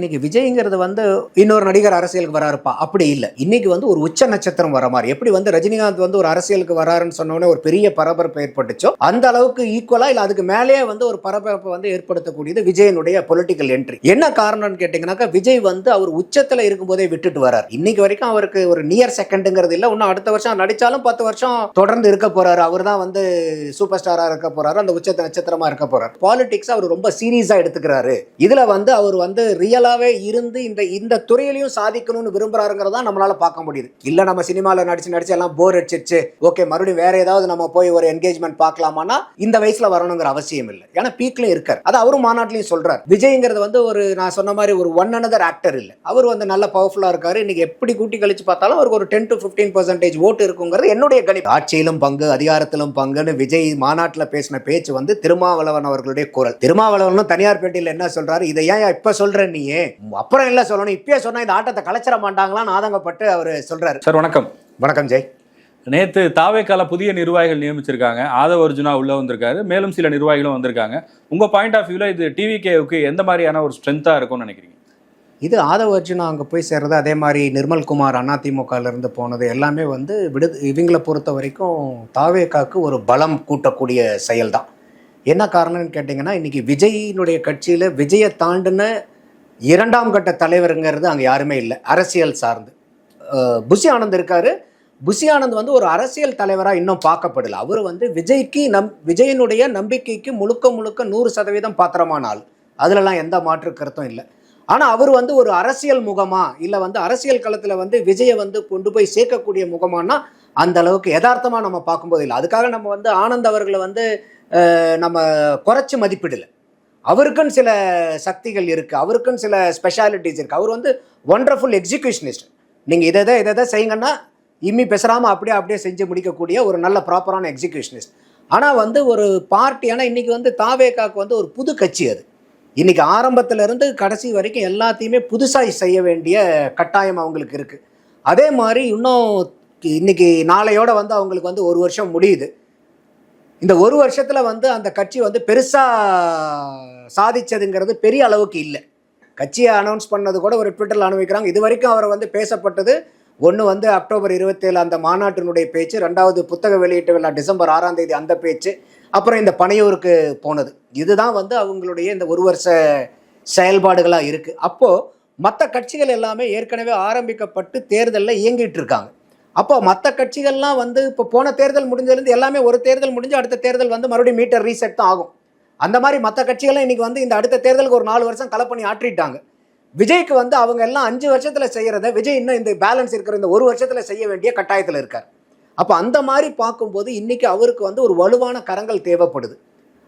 இன்னைக்கு விஜய்ங்கிறது வந்து இன்னொரு நடிகர் அரசியலுக்கு வராருப்பா அப்படி இல்லை. இன்னைக்கு வந்து ஒரு உச்ச நட்சத்திரம் வர மாதிரி, எப்படி வந்து ரஜினிகாந்த் வந்து ஒரு அரசியலுக்கு வராருன்னு சொன்னோடனே ஒரு பெரிய பரபரப்பு ஏற்பட்டுச்சோ அந்த அளவுக்கு ஈக்குவலா இல்லை அதுக்கு மேலேயே வந்து ஒரு பரபரப்பு வந்து ஏற்படுத்தக்கூடியது விஜயனுடைய பொலிட்டிக்கல் என்ட்ரி. என்ன காரணம்னு கேட்டீங்கன்னாக்கா, விஜய் வந்து அவர் உச்சத்துல இருக்கும்போதே விட்டுட்டு வரார். இன்னைக்கு வரைக்கும் அவருக்கு ஒரு நியர் செகண்ட்ங்கிறது இல்லை. இன்னும் அடுத்த வருஷம் நடிச்சாலும் 10 வருஷம் தொடர்ந்து இருக்க போறாரு. அவர் தான் வந்து சூப்பர் ஸ்டாரா இருக்க போறாரு, அந்த உச்ச நட்சத்திரமா இருக்க போறாரு. பாலிடிக்ஸ் அவர் ரொம்ப சீரியஸா எடுத்துக்கிறாரு. இதுல வந்து அவர் வந்து ரியலாவே இருந்து இந்த துறையிலையும் சாதிக்கணும்னு விரும்புறாருங்கிறதா நம்மளால பார்க்க முடியுது. இல்ல நம்ம சினிமால நடிச்சு எல்லாம் போர் அடிச்சிருச்சு, ஓகே மறுபடியும் வேற ஏதாவது நம்ம போய் ஒரு என்கேஜ்மெண்ட் பார்க்கலாமான்னா இந்த வயசுல வரணுங்கிற அவசியம் இல்லை. ஏன்னா பீக்லயும் இருக்காரு. அது அவரும் மாநாட்டிலையும் சொல்றாரு. விஜய்ங்கிறது வந்து ஒரு நான் சொன்ன மாதிரி ஒரு ஒன் அனதர் ஆக்டர் இல்லை. அவர் வந்து நல்ல பவர்ஃபுல்லா இருக்காரு. இன்னைக்கு எப்படி கூட்டி கழிச்சு பார்த்தாலும் அவருக்கு ஒரு 10 to 15% ஓட்டு இருக்குங்கிறது என்னுடைய கணிப்பு. ஆட்சியிலும் பங்கு அதிகாரத்திலும் பங்குன்னு விஜய் மாநாட்டில் பேசின பேச்சு வந்து திருமாவளவன் அவர்களுடைய குரல். திருமாவளவன் தனியார் பேட்டியில் என்ன சொல்றாரு, இதை ஏன் இப்ப சொல்ற நீயே, அப்புறம் இல்ல சொல்லணும், இப்பயே சொன்னா இந்த ஆட்டத்தை கலைச்சிட மாட்டாங்களான்னு ஆதங்கப்பட்டு அவர் சொல்றாரு. சார் வணக்கம். வணக்கம் ஜெய். நேத்து தாவேக்கால புதிய நிர்வாகிகள் நியமிச்சிருக்காங்க. ஆதவ அர்ஜுனா உள்ள வந்திருக்காரு, மேலும் சில நிர்வாகிகளும் வந்திருக்காங்க. உங்க பாயிண்ட் ஆஃப் வியூல இது டிவிகேவுக்கு எந்த மாதிரியான ஒரு ஸ்ட்ரென்த்தா இருக்கும்னு நினைக்கிறீங்க? இது ஆதவ அர்ஜுனா அங்கே போய் சேர்றது, அதே மாதிரி நிர்மல்குமார் அதிமுகலேருந்து போனது எல்லாமே வந்து இவங்களை பொறுத்த வரைக்கும் தாவேக்காக்கு ஒரு பலம் கூட்டக்கூடிய செயல் தான். என்ன காரணம்னு கேட்டிங்கன்னா, இன்றைக்கி விஜயினுடைய கட்சியில் விஜயை தாண்டின இரண்டாம் கட்ட தலைவருங்கிறது அங்கே யாருமே இல்லை அரசியல் சார்ந்து. புஷி ஆனந்த் இருக்காரு. புஷி ஆனந்த் வந்து ஒரு அரசியல் தலைவராக இன்னும் பார்க்கப்படலை. அவர் வந்து விஜயனுடைய நம்பிக்கைக்கு முழுக்க 100% பாத்திரமான ஆள். அதிலெல்லாம் எந்த மாற்று கருத்தும் இல்லை. ஆனால் அவர் வந்து ஒரு அரசியல் முகமா இல்லை வந்து அரசியல் களத்தில் வந்து விஜயை வந்து கொண்டு போய் சேர்க்கக்கூடிய முகமானா அந்த அளவுக்கு யதார்த்தமாக நம்ம பார்க்கும்போது இல்லை. அதுக்காக நம்ம வந்து ஆனந்த் அவர்களை வந்து நம்ம குறைச்சி மதிப்பிடலை. அவருக்குன்னு சில சக்திகள் இருக்குது, அவருக்குன்னு சில ஸ்பெஷாலிட்டிஸ் இருக்குது. அவர் வந்து ஒண்டர்ஃபுல் எக்ஸிக்யூஷனிஸ்ட். நீங்கள் இதை செய்யுங்கன்னா இம்மி பேசுகிறாமல் அப்படியே செஞ்சு முடிக்கக்கூடிய ஒரு நல்ல ப்ராப்பரான எக்ஸிக்யூஷனிஸ்ட். ஆனால் வந்து ஒரு பார்ட்டி, ஆனால் இன்றைக்கி வந்து தாவேக்காக்கு வந்து ஒரு புது கட்சி. அது இன்றைக்கி ஆரம்பத்திலேருந்து கடைசி வரைக்கும் எல்லாத்தையுமே புதுசாக செய்ய வேண்டிய கட்டாயம் அவங்களுக்கு இருக்குது. அதே மாதிரி இன்னும் இன்றைக்கி நாளையோட வந்து அவங்களுக்கு வந்து 1 வருஷம் முடியுது. இந்த 1 வருஷத்தில் வந்து அந்த கட்சி வந்து பெருசாக சாதிச்சதுங்கிறது பெரிய அளவுக்கு இல்லை. கட்சியை அனௌன்ஸ் பண்ணது கூட ஒரு ட்விட்டரில் அனுபவிக்கிறாங்க. இது வரைக்கும் அவரை வந்து பேசப்பட்டது ஒன்று வந்து அக்டோபர் 27 அந்த மாநாட்டினுடைய பேச்சு, 2வது புத்தக வெளியீட்டு விழா டிசம்பர் 6ஆம் தேதி அந்த பேச்சு, அப்புறம் இந்த பனையூருக்கு போனது. இதுதான் வந்து அவங்களுடைய இந்த 1 வருஷ செயல்பாடுகளாக இருக்குது. அப்போது மற்ற கட்சிகள் எல்லாமே ஏற்கனவே ஆரம்பிக்கப்பட்டு தேர்தலில் இயங்கிட்டு இருக்காங்க. அப்போ மற்ற கட்சிகள்லாம் வந்து இப்போ போன தேர்தல் முடிஞ்சதுலேருந்து எல்லாமே ஒரு தேர்தல் முடிஞ்சு அடுத்த தேர்தல் வந்து மறுபடியும் மீட்டர் ரீசெட் தான் ஆகும். அந்த மாதிரி மற்ற கட்சிகள்லாம் இன்றைக்கி வந்து இந்த அடுத்த தேர்தலுக்கு ஒரு 4 வருஷம் களை பண்ணி ஆற்றிட்டாங்க. விஜய்க்கு வந்து அவங்க எல்லாம் 5 வருஷத்தில் செய்கிறத விஜய் இன்னும் இந்த பேலன்ஸ் இருக்கிற இந்த 1 வருஷத்தில் செய்ய வேண்டிய கட்டாயத்தில் இருக்கார். அப்போ அந்த மாதிரி பார்க்கும்போது இன்றைக்கி அவருக்கு வந்து ஒரு வலுவான கரங்கள் தேவைப்படுது.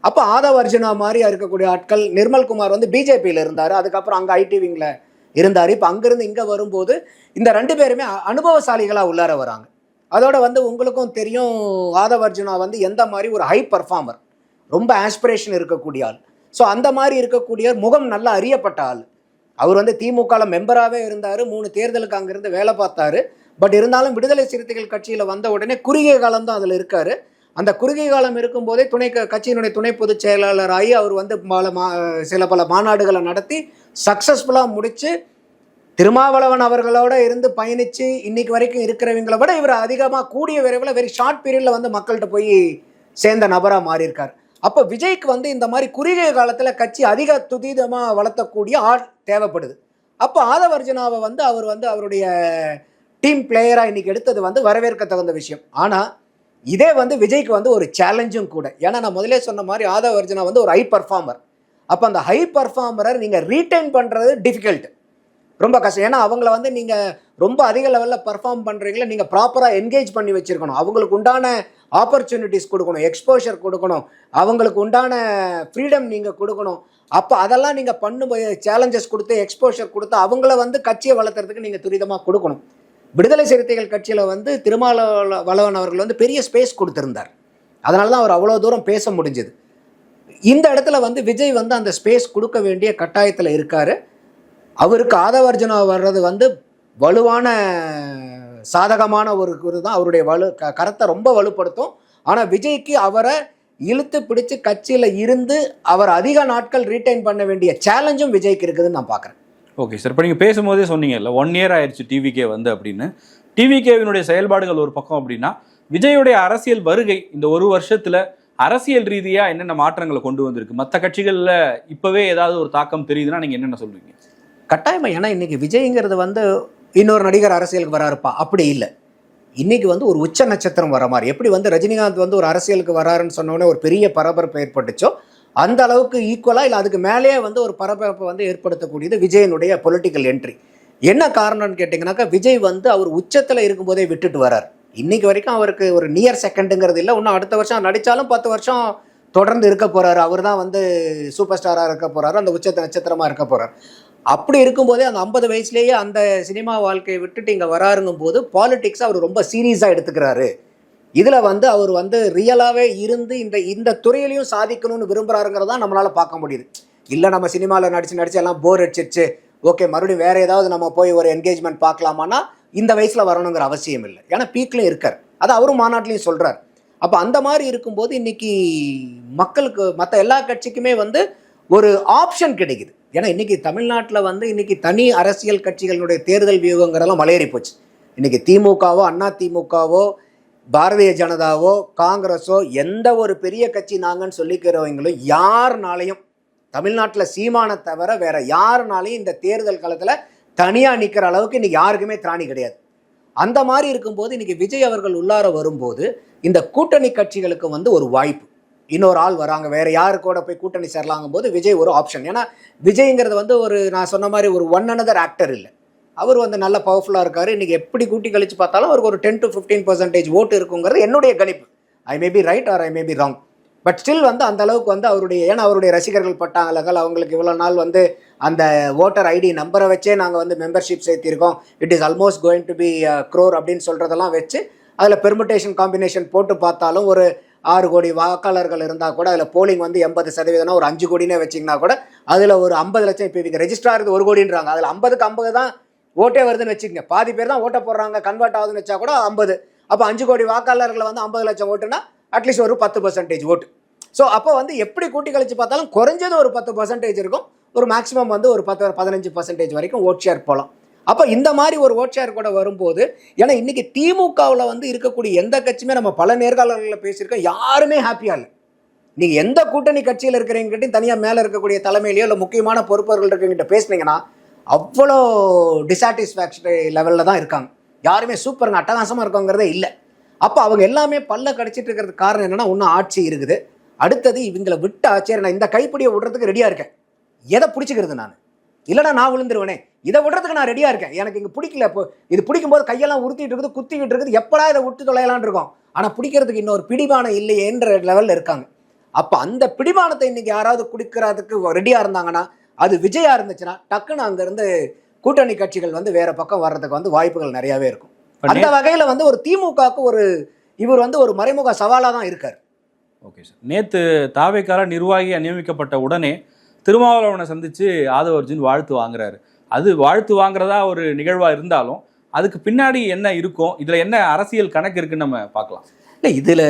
அப்போ ஆதவ அர்ஜுனா மாதிரி இருக்கக்கூடிய ஆட்கள், நிர்மல்குமார் வந்து பிஜேபியில் இருந்தார், அதுக்கப்புறம் அங்கே ஐடி விங்கில் இருந்தார். இப்போ அங்கேருந்து இங்கே வரும்போது இந்த 2 பேருமே அனுபவசாலிகளாக உள்ளார வராங்க. அதோட வந்து உங்களுக்கும் தெரியும், ஆதவ அர்ஜுனா வந்து எந்த மாதிரி ஒரு ஹை பர்ஃபார்மர், ரொம்ப ஆஸ்பிரேஷன் இருக்கக்கூடிய ஆள். ஸோ அந்த மாதிரி இருக்கக்கூடிய முகம் நல்லா அறியப்பட்ட ஆள். அவர் வந்து திமுகவில் மெம்பராகவே இருந்தார், 3 தேர்தலுக்கு அங்கேருந்து வேலை பார்த்தாரு. பட் இருந்தாலும் விடுதலை சிறுத்தைகள் கட்சியில் வந்த உடனே குறுகிய காலம் தான் அதில் இருக்கார். அந்த குறுகிய காலம் இருக்கும்போதே கட்சியினுடைய துணை பொதுச் செயலாளராகி அவர் வந்து பல மாநாடுகளை நடத்தி சக்ஸஸ்ஃபுல்லாக முடித்து திருமாவளவன் அவர்களோட இருந்து பயணித்து இன்னைக்கு வரைக்கும் இருக்கிறவங்களை விட இவர் அதிகமாக கூடிய விரைவில் வெரி ஷார்ட் பீரியடில் வந்து மக்கள்கிட்ட போய் சேர்ந்த நபராக மாறியிருக்கார். அப்போ விஜய்க்கு வந்து இந்த மாதிரி குறுகிய காலத்தில் கட்சி அதிக துரிதமாக வளர்த்தக்கூடிய ஆள் தேவைப்படுது. அப்போ ஆதவ அர்ஜுனாவை வந்து அவர் வந்து அவருடைய டீம் பிளேயராக இன்னைக்கு எடுத்தது வந்து வரவேற்க தகுந்த விஷயம். ஆனால் இதே வந்து விஜய்க்கு வந்து ஒரு சேலஞ்சும் கூட. ஏன்னா நான் முதலே சொன்ன மாதிரி ஆதவ அர்ஜுனா வந்து ஒரு ஹை பர்ஃபார்மர். அப்போ அந்த ஹை பர்ஃபார்மரை நீங்கள் ரீட்டைன் பண்ணுறது டிஃபிகல்ட், ரொம்ப கஷ்டம். ஏன்னா அவங்கள வந்து நீங்கள் ரொம்ப அதிக லெவலில் பர்ஃபார்ம் பண்ணுறீங்களா, நீங்கள் ப்ராப்பராக என்கேஜ் பண்ணி வச்சுருக்கணும், அவங்களுக்கு உண்டான ஆப்பர்ச்சுனிட்டிஸ் கொடுக்கணும், எக்ஸ்போஷர் கொடுக்கணும், அவங்களுக்கு உண்டான ஃப்ரீடம் நீங்கள் கொடுக்கணும். அப்போ அதெல்லாம் நீங்கள் பண்ணும்போது சேலஞ்சஸ் கொடுத்து எக்ஸ்போஷர் கொடுத்து அவங்கள வந்து கட்சியை வளர்த்துறதுக்கு நீங்கள் துரிதமாக கொடுக்கணும். விடுதலை சிறுத்தைகள் கட்சியில் வந்து திருமாவளவன் அவர்கள் வந்து பெரிய ஸ்பேஸ் கொடுத்துருந்தார். அதனால தான் அவர் அவ்வளோ தூரம் பேச முடிஞ்சது. இந்த இடத்துல வந்து விஜய் வந்து அந்த ஸ்பேஸ் கொடுக்க வேண்டிய கட்டாயத்தில் இருக்கார். அவருக்கு ஆதவ அர்ஜுனா வர்றது வந்து வலுவான சாதகமான ஒரு தான். அவருடைய கரத்தை ரொம்ப வலுப்படுத்தும். ஆனால் விஜய்க்கு அவரை இழுத்து பிடிச்சு கட்சியில் இருந்து அவர் அதிக நாட்கள் ரீட்டைன் பண்ண வேண்டிய சேலஞ்சும் விஜய்க்கு இருக்குதுன்னு நான் பார்க்குறேன். ஓகே சார், இப்போ நீங்கள் பேசும்போதே சொன்னீங்கல்ல 1 இயர் ஆயிடுச்சு டிவிகே வந்து அப்படின்னு. டிவிகேவினுடைய செயல்பாடுகள் ஒரு பக்கம் அப்படின்னா, விஜயுடைய அரசியல் வருகை இந்த ஒரு வருஷத்துல அரசியல் ரீதியா என்னென்ன மாற்றங்களை கொண்டு வந்திருக்கு? மற்ற கட்சிகள்ல இப்பவே ஏதாவது ஒரு தாக்கம் தெரியுதுன்னா நீங்க என்னென்ன சொல்றீங்க? கட்டாயமா. ஏன்னா இன்னைக்கு விஜய்ங்கிறது வந்து இன்னொரு நடிகர் அரசியலுக்கு வராருப்பா அப்படி இல்லை. இன்னைக்கு வந்து ஒரு உச்ச நட்சத்திரம் வர மாதிரி, எப்படி வந்து ரஜினிகாந்த் வந்து ஒரு அரசியலுக்கு வராருன்னு சொன்னோடனே ஒரு பெரிய பரபரப்பு ஏற்பட்டுச்சோ, அந்த அளவுக்கு ஈக்குவலா இல்லை அதுக்கு மேலேயே வந்து ஒரு பரபரப்பு வந்து ஏற்படுத்தக்கூடியது விஜயனுடைய பொலிட்டிக்கல் என்ட்ரி. என்ன காரணம்னு கேட்டிங்கனாக்கா, விஜய் வந்து அவர் உச்சத்தில் இருக்கும்போதே விட்டுட்டு வரார். இன்னைக்கு வரைக்கும் அவருக்கு ஒரு நியர் செகண்டுங்கிறது இல்லை. இன்னும் அடுத்த வருஷம் நடித்தாலும் 10 வருஷம் தொடர்ந்து இருக்க போறாரு. அவர் தான் வந்து சூப்பர் ஸ்டாராக இருக்க போறாரு, அந்த உச்ச நட்சத்திரமாக இருக்க போறார். அப்படி இருக்கும்போதே அந்த 50 வயசுலேயே அந்த சினிமா வாழ்க்கையை விட்டுட்டு இங்கே வராருங்கும் போது பாலிடிக்ஸ் அவர் ரொம்ப சீரியஸாக எடுத்துக்கிறாரு. இதில் வந்து அவர் வந்து ரியலாகவே இருந்து இந்த துறையிலையும் சாதிக்கணும்னு விரும்புகிறாருங்கிறதான் நம்மளால் பார்க்க முடியுது. இல்லை நம்ம சினிமாவில் நடிச்சு எல்லாம் போர் அடிச்சிருச்சு, ஓகே மறுபடியும் வேறு ஏதாவது நம்ம போய் ஒரு என்கேஜ்மெண்ட் பார்க்கலாமான்னா இந்த வயசில் வரணுங்கிற அவசியம் இல்லை. ஏன்னா பீக்லையும் இருக்கார், அது அவரும் மாநாட்டிலையும் சொல்கிறார். அப்போ அந்த மாதிரி இருக்கும்போது இன்னைக்கு மக்களுக்கு மற்ற எல்லா கட்சிக்குமே வந்து ஒரு ஆப்ஷன் கிடைக்குது. ஏன்னா இன்னைக்கு தமிழ்நாட்டில் வந்து இன்னைக்கு தனி அரசியல் கட்சிகளுடைய தேர்தல் வியூகங்கிறதெல்லாம் மலையேறி போச்சு. இன்னைக்கு திமுகவோ அண்ணா திமுகவோ பாரதிய ஜனதாவோ காங்கிரஸோ எந்த ஒரு பெரிய கட்சி நாங்கன்னு சொல்லிக்கிறவங்களும் யாருனாலையும் தமிழ்நாட்டில் சீமானை தவிர வேற யாருனாலையும் இந்த தேர்தல் காலத்தில் தனியாக நிற்கிற அளவுக்கு இன்னைக்கு யாருக்குமே திராணி கிடையாது. அந்த மாதிரி இருக்கும்போது இன்னைக்கு விஜய் அவர்கள் உள்ளார வரும்போது இந்த கூட்டணி கட்சிகளுக்கு வந்து ஒரு வாய்ப்பு, இன்னொரு ஆள் வராங்க, வேற யாரு கூட போய் கூட்டணி சேரலாங்கும் போது விஜய் ஒரு ஆப்ஷன். ஏன்னா விஜய்ங்கிறது வந்து ஒரு நான் சொன்ன மாதிரி ஒரு ஒன் அனதர் ஆக்டர் இல்லை, அவர் வந்து நல்ல பவர்ஃபுல்லாக இருக்காரு. இன்னைக்கு எப்படி கூட்டி கழிச்சு பார்த்தாலும் அவருக்கு ஒரு 10 to 15% ஓட்டு இருக்குங்கிறது என்னுடைய கணிப்பு. I may be right or I may be wrong. But still வந்து அந்த அளவுக்கு வந்து அவருடைய, ஏன்னா அவருடைய ரசிகர்கள் பட்டாங்கலங்கள் அவங்களுக்கு இவ்வளோ நாள் வந்து அந்த ஓட்டர் ஐடி நம்பரை வச்சே நாங்கள் வந்து மெம்பர்ஷிப் சேர்த்திருக்கோம், it is almost going to be crore அப்படின்னு சொல்கிறதெல்லாம் வச்சு அதில் பெர்முட்டேஷன் காம்பினேஷன் போட்டு பார்த்தாலும் ஒரு 6 கோடி வாக்காளர்கள் இருந்தால் கூட அதில் போலிங் வந்து 80% ஒரு 5 கோடினே வச்சிங்கன்னா கூட அதில் ஒரு 50 லட்சம், இப்போ இவங்க ரெஜிஸ்டர் ஆகுது 1 கோடின்றாங்க, அதில் 50க்கு 50 தான் ஓட்டே வருதுன்னு வச்சுக்கோங்க. பாதி பேர் தான் ஓட்ட போடுறாங்க, கன்வெர்ட் ஆகுதுன்னு வச்சா கூட 50. அப்போ 5 கோடி வாக்காளர்களை வந்து 50 லட்சம் ஓட்டுனா அட்லீஸ்ட் ஒரு 10% ஓட்டு. ஸோ அப்போ வந்து எப்படி கூட்டி கழிச்சு பார்த்தாலும் குறைஞ்சது ஒரு 10% இருக்கும், ஒரு மேக்ஸிமம் வந்து ஒரு 10-15% வரைக்கும் ஓட் ஷேர் போகலாம். அப்போ இந்த மாதிரி ஒரு ஓட் ஷேர் கூட வரும்போது, ஏன்னா இன்னைக்கு திமுகவில் வந்து இருக்கக்கூடிய எந்த கட்சியுமே நம்ம பல நேர்காணல்களில் பேசியிருக்கோம், யாருமே ஹாப்பியாக இல்லை. நீங்கள் எந்த கூட்டணி கட்சியில் இருக்கிறவங்ககிட்டையும் தனியாக மேலே இருக்கக்கூடிய தலைமையிலையோ இல்லை முக்கியமான பொறுப்பவர்கள் இருக்கிறவங்கிட்ட பேசுனீங்கன்னா அவ்வளோ டிசாட்டிஸ்ஃபேக்ஷன் லெவலில் தான் இருக்காங்க. யாருமே சூப்பருங்க அட்டகாசமாக இருக்கோங்கிறதே இல்லை. அப்போ அவங்க எல்லாமே பல்ல கடிச்சிட்டு இருக்கிறதுக்கு காரணம் என்னென்னா, ஒன்றும் ஆட்சி இருக்குது, அடுத்தது இவங்களை விட்டு ஆச்சரிய நான் இந்த கைப்பிடியை விடுறதுக்கு ரெடியாக இருக்கேன், எதை பிடிச்சிக்கிறது நான், இல்லைனா நான் விழுந்துருவேனே, இதை விடுறதுக்கு நான் ரெடியாக இருக்கேன், எனக்கு இங்கே பிடிக்கல, இப்போ இது பிடிக்கும்போது கையெல்லாம் உறுத்திட்டு இருக்குது, குத்திக்கிட்டு இருக்குது, எப்படா இதை விட்டு தொலையலான்னு இருக்கும், ஆனால் பிடிக்கிறதுக்கு இன்னொரு பிடிமானம் இல்லையேன்ற லெவலில் இருக்காங்க. அப்போ அந்த பிடிமானத்தை இன்னைக்கு யாராவது குடிக்கிறதுக்கு ரெடியாக இருந்தாங்கன்னா, அது விஜயா இருந்துச்சுன்னா டக்குன்னு அங்கேருந்து கூட்டணி கட்சிகள் வந்து வேற பக்கம் வர்றதுக்கு வந்து வாய்ப்புகள் நிறையாவே இருக்கும். அந்த வகையில் வந்து ஒரு திமுகவுக்கு ஒரு இவர் வந்து ஒரு மறைமுக சவாலாக தான் இருக்கார். ஓகே சார், நேற்று தாவேக்கால நிர்வாகியாக நியமிக்கப்பட்ட உடனே திருமாவளவனை சந்திச்சு ஆதவ அர்ஜுன் வாழ்த்து வாங்குறாரு. அது வாழ்த்து வாங்குறதா ஒரு நிகழ்வாக இருந்தாலும் அதுக்கு பின்னாடி என்ன இருக்கும், இதில் என்ன அரசியல் கணக்கு இருக்குன்னு நம்ம பார்க்கலாம். இல்லை, இதில்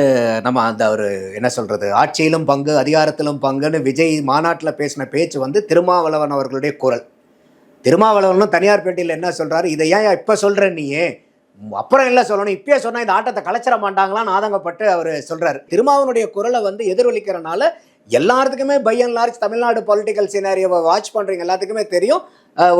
நம்ம அந்த ஒரு என்ன சொல்கிறது, ஆட்சியிலும் பங்கு அதிகாரத்திலும் பங்குன்னு விஜய் மாநாட்டில் பேசின பேச்சு வந்து திருமாவளவன் அவர்களுடைய குரல். திருமாவளவனும் தனியார் பேட்டியில் என்ன சொல்கிறாரு, இதை ஏன் இப்போ சொல்கிறேன் நீயே, அப்புறம் இல்லை சொல்லணும், இப்பயே சொன்னால் இந்த ஆட்டத்தை கலைச்சிட மாட்டாங்களான்னு ஆதங்கப்பட்டு அவர் சொல்கிறார். திருமாவனுடைய குரலை வந்து எதிரொலிக்கிறனால எல்லாத்துக்குமே by and large Tamil Nadu political சினாரியோவை watch பண்ணுறீங்க எல்லாத்துக்குமே தெரியும்,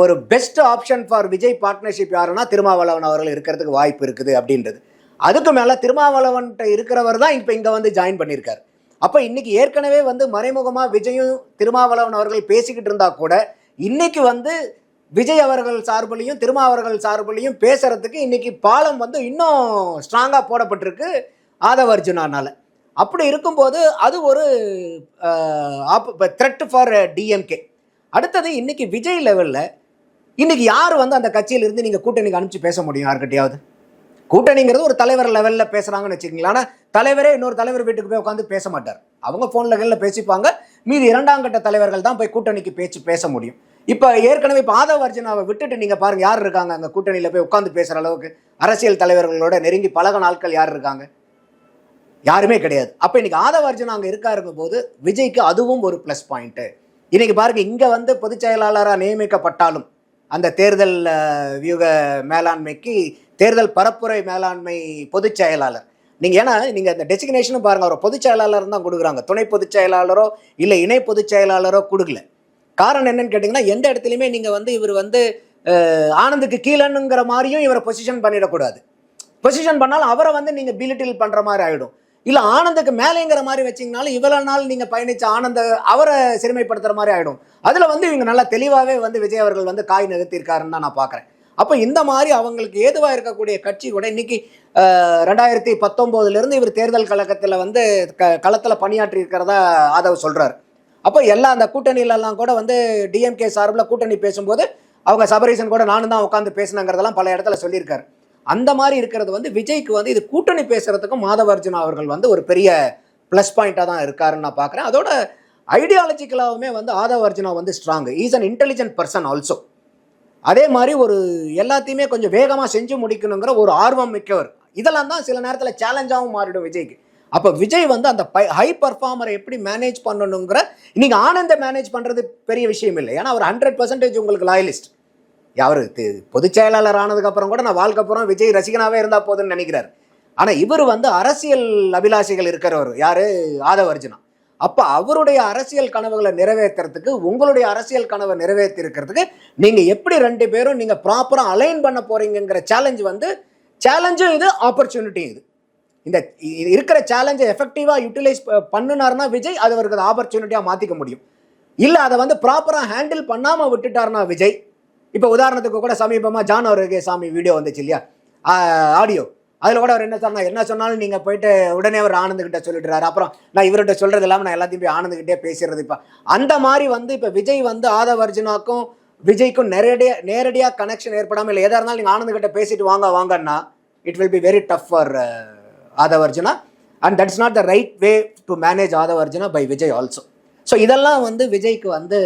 ஒரு best option for Vijay partnership யாருன்னா திருமாவளவன் அவர்கள் இருக்கிறதுக்கு வாய்ப்பு இருக்குது அப்படின்றது. அதுக்கு மேலே திருமாவளவன்கிட்ட இருக்கிறவர் தான் இப்போ இங்கே வந்து ஜாயின் பண்ணியிருக்காரு. அப்போ இன்னைக்கு ஏற்கனவே வந்து மறைமுகமாக விஜயும் திருமாவளவன் அவர்கள் பேசிக்கிட்டு இருந்தா கூட இன்னைக்கு வந்து விஜய் அவர்கள் சார்பிலையும் திருமாவர்கள் சார்பிலையும் பேசுறதுக்கு இன்னைக்கு பாலம் வந்து இன்னும் ஸ்ட்ராங்காக போடப்பட்டிருக்கு ஆதவ அர்ஜுனானால. அப்படி இருக்கும்போது அது ஒரு த்ரெட் ஃபார் டிஎம்கே. அடுத்தது இன்னைக்கு விஜய் லெவலில் இன்னைக்கு யார் வந்து அந்த கட்சியிலிருந்து நீங்கள் கூட்டணிக்கு அனுப்பிச்சு பேச முடியும் யாருக்கிட்டையாவது? கூட்டணிங்கிறது ஒரு தலைவர் லெவலில் பேசுகிறாங்கன்னு வச்சுக்கிங்களா, ஆனால் தலைவரே இன்னொரு தலைவர் வீட்டுக்கு போய் உட்காந்து பேச மாட்டார், அவங்க ஃபோனில் பேசிப்பாங்க, மீதி 2ஆம் கட்ட தலைவர்கள் தான் போய் கூட்டணிக்கு பேச முடியும். இப்போ ஏற்கனவே இப்போ ஆதவ அர்ஜுனாவை விட்டுட்டு நீங்கள் பாருங்கள் யார் இருக்காங்க அங்கே கூட்டணியில் போய் உட்காந்து பேசுகிற அளவுக்கு அரசியல் தலைவர்களோட நெருங்கி பழக நாட்கள் யார் இருக்காங்க? யாருமே கிடையாது. அப்போ இன்னைக்கு ஆதவ அர்ஜுனா அங்கே இருக்கும் போது விஜய்க்கு அதுவும் ஒரு ப்ளஸ் பாயிண்ட்டு. இன்னைக்கு பாருங்க, இங்கே வந்து பொதுச் செயலாளராக நியமிக்கப்பட்டாலும் அந்த தேர்தல் வியூக மேலாண்மைக்கு தேர்தல் பரப்புரை மேலாண்மை பொதுச் செயலாளர். நீங்கள் ஏன்னா நீங்கள் அந்த டெசிக்னேஷனும் பாருங்கள், அவர் பொதுச் செயலாளர் தான் கொடுக்குறாங்க, துணை பொதுச் செயலாளரோ இல்லை இணை பொதுச் செயலாளரோ கொடுக்கல. காரணம் என்னன்னு கேட்டிங்கன்னா, எந்த இடத்துலையுமே நீங்கள் வந்து இவர் வந்து ஆனந்துக்கு கீழனுங்கிற மாதிரியும் இவரை பொசிஷன் பண்ணிடக்கூடாது. பொசிஷன் பண்ணாலும் அவரை வந்து நீங்கள் பிலிட்டில் பண்ணுற மாதிரி ஆகிடும். இல்லை ஆனந்துக்கு மேலேங்கிற மாதிரி வச்சிங்கனாலும் இவ்வளோ நாள் நீங்கள் பயணித்த ஆனந்த அவரை சிறுமைப்படுத்துகிற மாதிரி ஆகிடும். அதில் வந்து இவங்க நல்லா தெளிவாகவே வந்து விஜய் அவர்கள் வந்து காய் நிறுத்தியிருக்காருன்னு தான் நான் பார்க்குறேன். அப்போ இந்த மாதிரி அவங்களுக்கு ஏதுவாக இருக்கக்கூடிய கட்சி கூட இன்னைக்கு 2019 இவர் தேர்தல் கழகத்தில் வந்து களத்தில் பணியாற்றி இருக்கிறதா ஆதவ் சொல்கிறார். அப்போ எல்லா அந்த கூட்டணியிலெல்லாம் கூட வந்து டிஎம்கே சார்பில் கூட்டணி பேசும்போது அவங்க சபரீசன் கூட நானும் தான் உட்காந்து பேசினங்கிறதெல்லாம் பல இடத்துல சொல்லியிருக்காரு. அந்த மாதிரி இருக்கிறது வந்து விஜய்க்கு வந்து இது கூட்டணி பேசுறதுக்கும் மாதவ அர்ஜுனா அவர்கள் வந்து ஒரு பெரிய ப்ளஸ் பாயிண்டாக தான் இருக்காருன்னு நான் பார்க்குறேன். அதோட ஐடியாலஜிக்கலாகவுமே வந்து ஆதவ அர்ஜுனா வந்து strong, is an intelligent person also. அதே மாதிரி ஒரு எல்லாத்தையுமே கொஞ்சம் வேகமாக செஞ்சு முடிக்கணுங்கிற ஒரு ஆர்வம் மிக்கவர். இதெல்லாம் தான் சில நேரத்தில் சேலஞ்சாகவும் மாறிடும் விஜய்க்கு. அப்போ விஜய் வந்து அந்த ஹை பர்ஃபார்மரை எப்படி மேனேஜ் பண்ணணுங்கிற, இன்னைக்கு ஆனந்த மேனேஜ் பண்ணுறது பெரிய விஷயம் இல்லை. ஏன்னா அவர் 100% உங்களுக்கு லாயலிஸ்ட். அவர் பொதுச் செயலாளர் ஆனதுக்கப்புறம் கூட நான் வாழ்க்கப்புறம் விஜய் ரசிகனாகவே இருந்தால் போதுன்னு நினைக்கிறார். ஆனால் இவர் வந்து அரசியல் அபிலாஷைகள் இருக்கிறவர் யார், ஆதவ அர்ஜுனா. அப்போ அவருடைய அரசியல் கனவுகளை நிறைவேற்றுறதுக்கு, உங்களுடைய அரசியல் கனவை நிறைவேற்றி இருக்கிறதுக்கு நீங்கள் எப்படி 2 பேரும் நீங்கள் ப்ராப்பராக அலைன் பண்ண போகிறீங்கிற சேலஞ்சு வந்து சேலஞ்சும் இது, ஆப்பர்ச்சுனிட்டியும் இது. இந்த இருக்கிற சேலஞ்சை எஃபெக்டிவாக யூட்டிலைஸ் பண்ணினார்னா விஜய் அது அவருக்கு ஆப்பர்ச்சுனிட்டியாக மாற்றிக்க முடியும். இல்லை அதை வந்து ப்ராப்பராக ஹேண்டில் பண்ணாமல் விட்டுட்டார்னா விஜய், இப்போ உதாரணத்துக்கு கூட சமீபமாக ஜான் ஆரோக்கியசாமி வீடியோ வந்துச்சு இல்லையா, ஆடியோ, அதில் கூட அவர் என்ன சொன்னால், என்ன சொன்னாலும் நீங்கள் போயிட்டு உடனே அவர் ஆனந்துக்கிட்ட சொல்லிட்டுறாரு. அப்புறம் நான் இவர்கிட்ட சொல்கிறது இல்லாமல் நான் எல்லாத்தையும் போய் ஆனந்துக்கிட்டே பேசுறது. இப்போ அந்த மாதிரி வந்து இப்போ விஜய் வந்து ஆதவ அர்ஜுனாக்கும் விஜய்க்கும் நேரடியாக கனெக்ஷன் ஏற்படாமல், இல்லை எதாக இருந்தாலும் நீங்கள் ஆனந்துக்கிட்ட பேசிட்டு வாங்கன்னா it will be very tough for Aadhav Arjuna, and that's not the right way to manage Aadhav Arjuna by Vijay also. So இதெல்லாம் வந்து விஜய்க்கு வந்து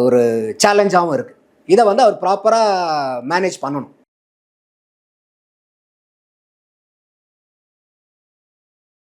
ஒரு சேலஞ்சாகவும் இருக்குது. இதை வந்து அவர் ப்ராப்பராக மேனேஜ் பண்ணணும்.